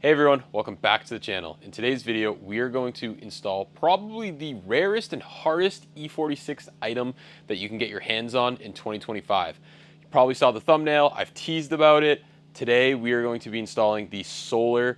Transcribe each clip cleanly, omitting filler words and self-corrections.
Hey everyone, welcome back to the channel. In today's video, we are going to install probably the rarest and hardest E46 item that you can get your hands on in 2025. You probably saw the thumbnail, I've teased about it. Today, we are going to be installing the solar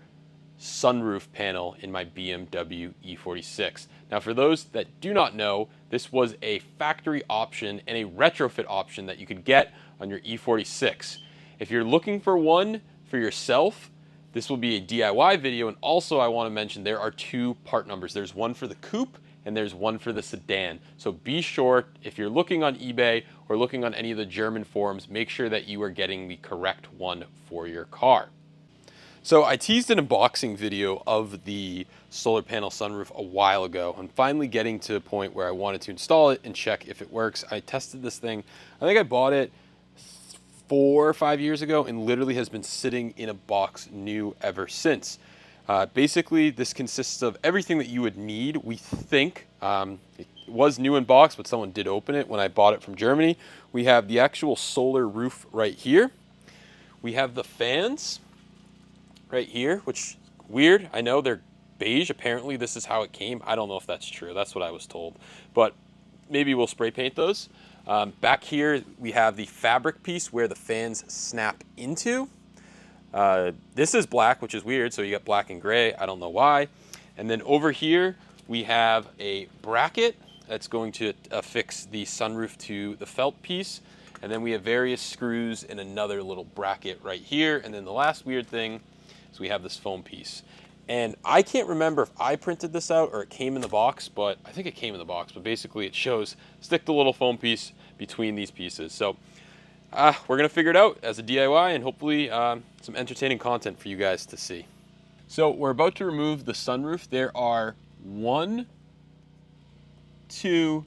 sunroof panel in my BMW E46. Now for those that do not know, this was a factory option and a retrofit option that you could get on your E46. If you're looking for one for yourself, this will be a DIY video, and also I want to mention there are two part numbers. There's one for the coupe and there's one for the sedan. So be sure, if you're looking on eBay or looking on any of the German forums, make sure that you are getting the correct one for your car. So I teased an unboxing video of the solar panel sunroof a while ago. I'm finally getting to a point where I wanted to install it and check if it works. I tested this thing. I think I bought it 4 or 5 years ago and literally has been sitting in a box new ever since. Basically, this consists of everything that you would need. We think it was new in box, but someone did open it when I bought it from Germany. We have the actual solar roof right here. We have the fans right here, which weird. I know they're beige. Apparently this is how it came. I don't know if that's true. That's what I was told, but maybe we'll spray paint those. Back here, we have the fabric piece where the fans snap into. This is black, which is weird. So you got black and gray. I don't know why. And then over here, we have a bracket that's going to affix the sunroof to the felt piece. And then we have various screws and another little bracket right here. And then the last weird thing is we have this foam piece. And I can't remember if I printed this out or it came in the box, but I think it came in the box. But basically it shows, stick the little foam piece between these pieces. So we're gonna figure it out as a DIY and hopefully some entertaining content for you guys to see. So we're about to remove the sunroof. There are 1, 2,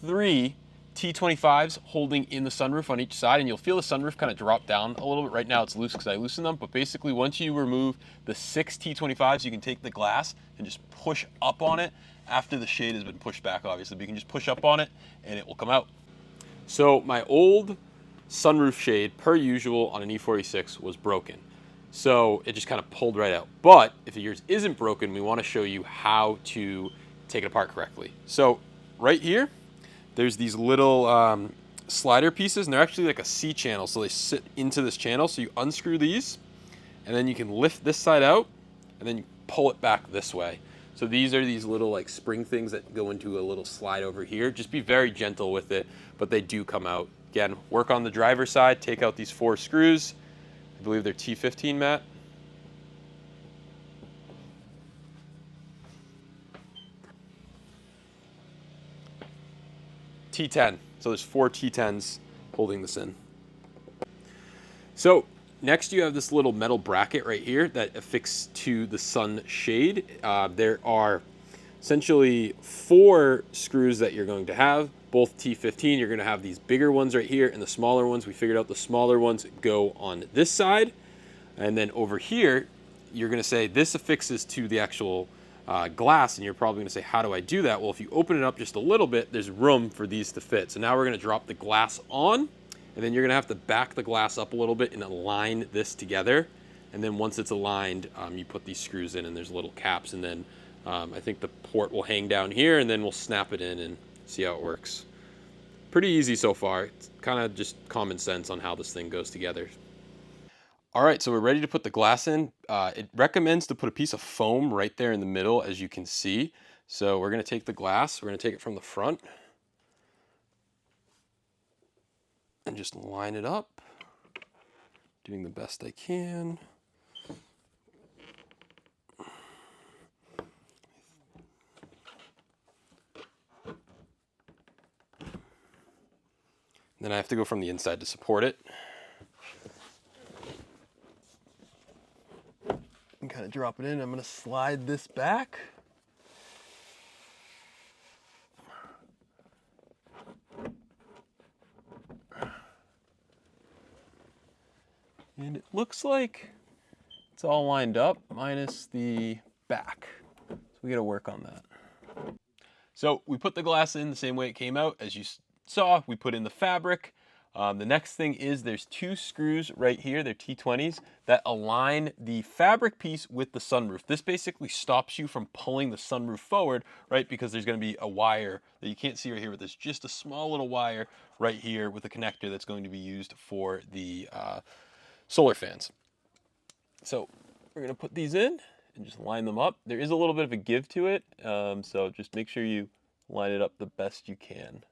3 T25s holding in the sunroof on each side, and you'll feel the sunroof kind of drop down a little bit. Right now it's loose because I loosened them, but basically once you remove the 6 T25s, you can take the glass and just push up on it after the shade has been pushed back, obviously, but you can just push up on it and it will come out. So my old sunroof shade, per usual on an E46, was broken. So it just kind of pulled right out. But if yours isn't broken, we want to show you how to take it apart correctly. So right here, there's these little slider pieces, and they're actually like a C channel, so they sit into this channel. So you unscrew these, and then you can lift this side out, and then you pull it back this way. So these are these little like spring things that go into a little slide over here. Just be very gentle with it, but they do come out. Again, work on the driver's side, take out these 4 screws. I believe they're T15, Matt. T10. So there's 4 T10s holding this in. So next you have this little metal bracket right here that affixes to the sun shade. There are essentially 4 screws that you're going to have, both T15. You're going to have these bigger ones right here and the smaller ones. We figured out the smaller ones go on this side. And then over here, you're going to say this affixes to the actual glass, and you're probably going to say, how do I do that? Well, if you open it up just a little bit, there's room for these to fit. So now we're going to drop the glass on, and then you're going to have to back the glass up a little bit and align this together. And then once it's aligned, you put these screws in, and there's little caps, and then I think the port will hang down here, and then we'll snap it in and see how it works. Pretty easy so far. It's kind of just common sense on how this thing goes together. All right, so we're ready to put the glass in. It recommends to put a piece of foam right there in the middle, as you can see. So we're gonna take the glass, we're gonna take it from the front and just line it up, doing the best I can. Then I have to go from the inside to support it. And kind of drop it in. I'm going to slide this back. And it looks like it's all lined up, minus the back. So we got to work on that. So we put the glass in the same way it came out. As you saw, we put in the fabric. The next thing is there's 2 screws right here, they're T20s, that align the fabric piece with the sunroof. This basically stops you from pulling the sunroof forward, right? Because there's going to be a wire that you can't see right here, but there's just a small little wire right here with a connector that's going to be used for the solar fans. So we're going to put these in and just line them up. There is a little bit of a give to it, so just make sure you line it up the best you can.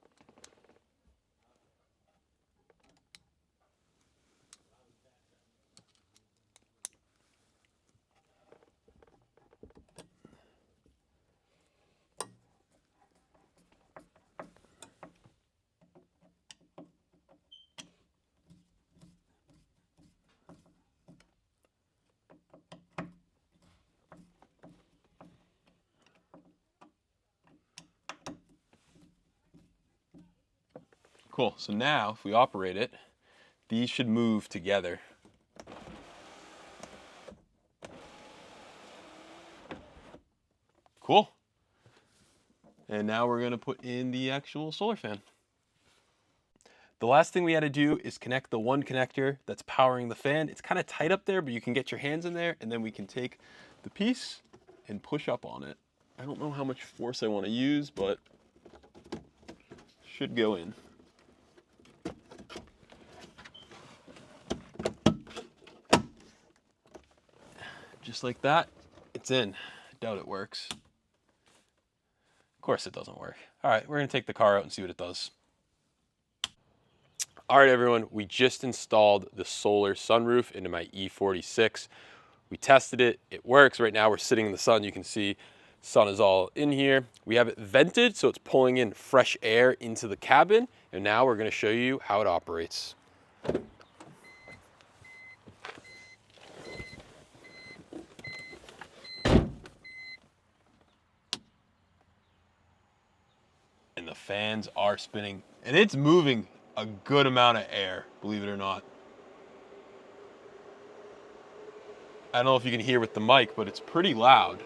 Cool, so now if we operate it, these should move together. Cool. And now we're gonna put in the actual solar fan. The last thing we had to do is connect the one connector that's powering the fan. It's kind of tight up there, but you can get your hands in there, and then we can take the piece and push up on it. I don't know how much force I want to use, but should go in. Just like that, it's in. I doubt it works. Of course it doesn't work. All right, we're gonna take the car out and see what it does. All right, everyone, we just installed the solar sunroof into my E46. We tested it, it works. Right now we're sitting in the sun. You can see sun is all in here. We have it vented, so it's pulling in fresh air into the cabin. And now we're gonna show you how it operates. And the fans are spinning, and it's moving a good amount of air, believe it or not. I don't know if you can hear with the mic, but it's pretty loud.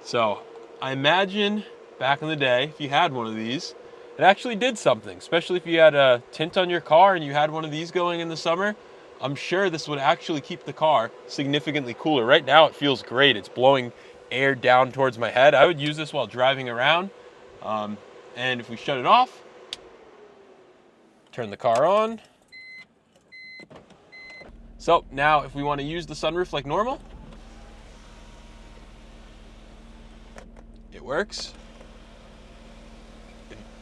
So I imagine back in the day, if you had one of these, it actually did something, especially if you had a tint on your car and you had one of these going in the summer. I'm sure this would actually keep the car significantly cooler. Right now it feels great. It's blowing air down towards my head. I would use this while driving around. And if we shut it off, turn the car on. So now if we want to use the sunroof like normal, it works.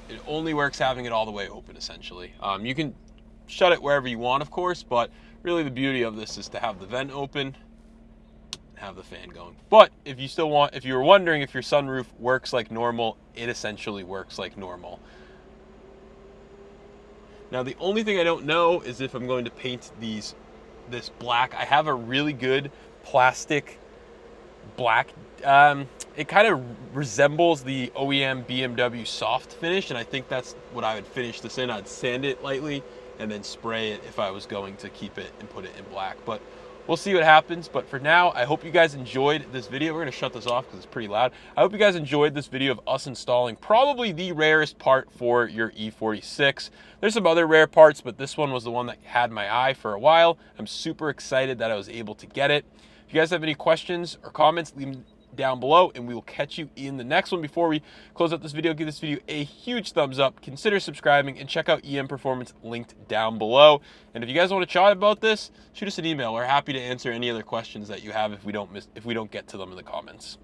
It only works having it all the way open, essentially. You can shut it wherever you want, of course, but really the beauty of this is to have the vent open and have the fan going. But if you still want, if you were wondering if your sunroof works like normal, it essentially works like normal. Now the only thing I don't know is if I'm going to paint this black. I have a really good plastic black. It kind of resembles the OEM BMW soft finish, and I think that's what I would finish this in. I'd sand it lightly and then spray it if I was going to keep it and put it in black. But we'll see what happens. But for now, I hope you guys enjoyed this video. We're going to shut this off because it's pretty loud. I hope you guys enjoyed this video of us installing probably the rarest part for your E46. There's some other rare parts, but this one was the one that had my eye for a while. I'm super excited that I was able to get it. If you guys have any questions or comments, leave them down below, and we will catch you in the next one. Before we close out this video, give this video a huge thumbs up, consider subscribing, and check out EM Performance linked down below. And if you guys want to chat about this, shoot us an email. We're happy to answer any other questions that you have if we don't get to them in the comments.